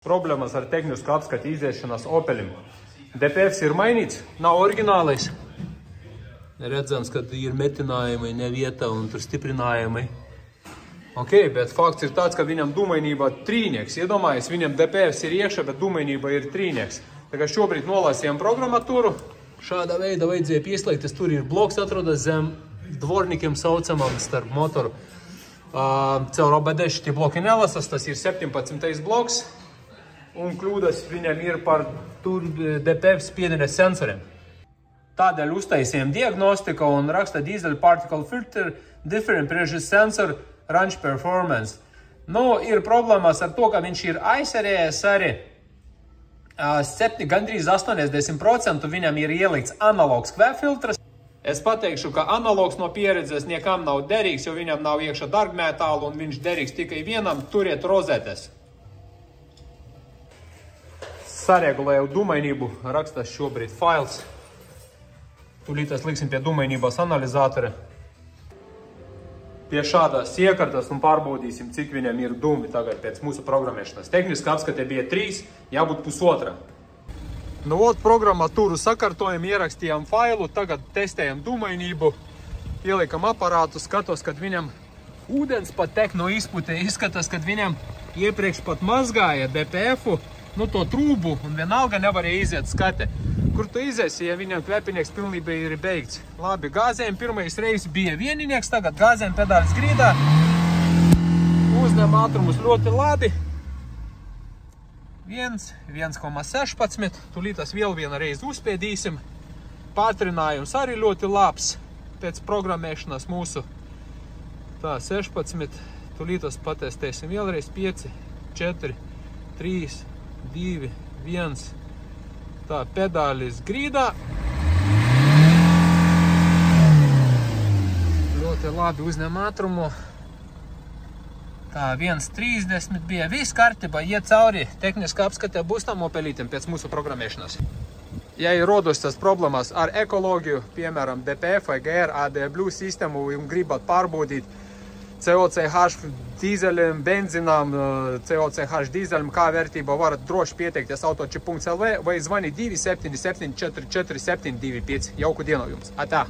Problēmas ar tehnisku apskati iziešanas Opelim. DPFs ir mainīts, nav oriģinālais. Redzams, ka ir metinājumi ne vieta un tur stiprinājumi. Ok, bet fakts ir tāds, ka viņam dūmainība trīnieks. Iedomājies, viņam DPFs ir iekšā, bet dūmainība ir trīnieks. Tagad šobrīd nolasījām programmatūru. Šādā veidā vajadzēja pieslēgties. Tur ir bloks atrodas zem dvornikiem saucamam starp motoru. Caur OBD šitie bloki nelasas, tas ir 17. bloks. Un kļūdas viņam ir par DPF spiediena sensoriem. Tādēļ uztaisījām diagnostiku un raksta diesel particle filter, different pressure sensor, range performance. Nu, ir problēmas ar to, ka viņš ir aizsarējies arī. Gandrīz 80% viņam ir ielikts analogs kvēfiltrs. Es pateikšu, ka analogs no pieredzes niekam nav derīgs, jo viņam nav iekšā dargmetālu un viņš derīgs tikai vienam turiet rozetes. Saregulēju dūmainību, rakstās šobrīd fails. Tūlītās liksim pie dūmainības analizatora. Pie šādās iekartas un pārbaudīsim, cik viņam ir dūmi tagad pēc mūsu programmēšanas. Tehniski apskate bija 3, jābūt 1,5. Nu, programmatūru sakārtojam, ierakstījām failu, tagad testējam dūmainību, ielikam aparātu, skatos, kad viņam ūdens pat tek no izputē, izskatās, kad viņam iepriekš pat mazgāja DPF-u, nu to trūbu un vienalga nevarēja iziet skate. Kur tu iziesi, ja viņam kvepinieks pilnībā ir beigts? Labi, gāzēm pirmais reizes bija vieninieks, tagad gāzēm pedālis grīdā. Uzņem ātrumus ļoti labi. 1,16. Tūlītās vēl viena reize uzspiedīsim. Pātrinājums arī ļoti labs pēc programmēšanas mūsu. Tā, 16. Tūlītās patestēsim vēlreiz. 5, 4, 3, 2, 1. Tā, pedālis grīdā. Ļoti labi uzņem ātrumu. Tā, 1,30 bija. Viss kārtībā, iet cauri. Tehniski apskatē būs tam Opelītiem pēc mūsu programmēšanas. Ja ir rodas tas problēmas ar ekoloģiju, piemēram, DPF vai GR, AdBlue sistēmu un gribat pārbaudīt COCH dīzeļiem, benzīnām, COCH dīzeļiem, kā vērtība varat droši pieteikties autočip.lv vai zvanīt 277 44 725. Jauku dienu jums! Atā!